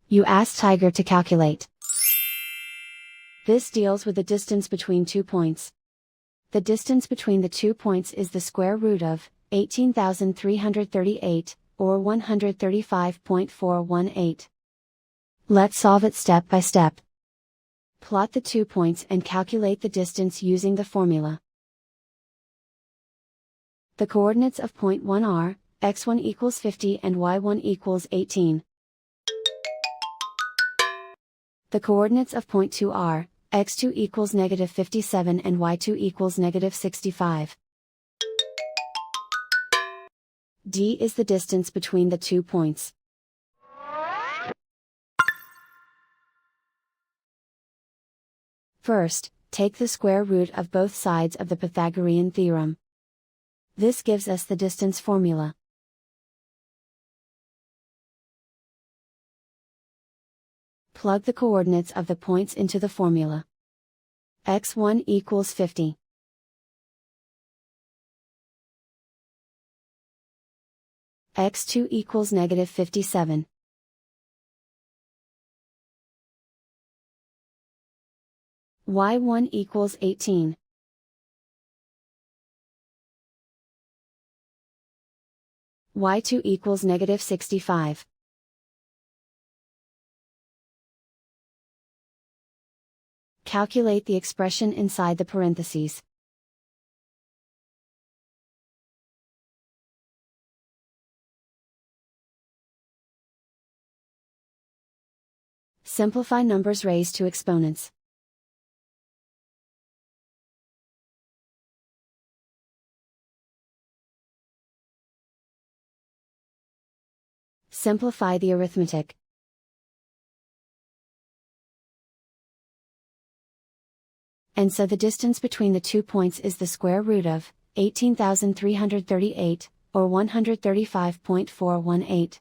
You ask Tiger to calculate. This deals with the distance between 2 points. The distance between the 2 points is the square root of 18,338, or 135.418. Let's solve it step by step. Plot the 2 points and calculate the distance using the formula. The coordinates of point 1 are, x1 equals 50 and y1 equals 18. The coordinates of point 2 are, x2 equals negative 57 and y2 equals negative 65. D is the distance between the 2 points. First, take the square root of both sides of the Pythagorean theorem. This gives us the distance formula. Plug the coordinates of the points into the formula. x1 equals 50. x2 equals negative 57. y1 equals 18. y2 equals negative 65. Calculate the expression inside the parentheses. Simplify numbers raised to exponents. Simplify the arithmetic. And so the distance between the 2 points is the square root of 18,338, or 135.418.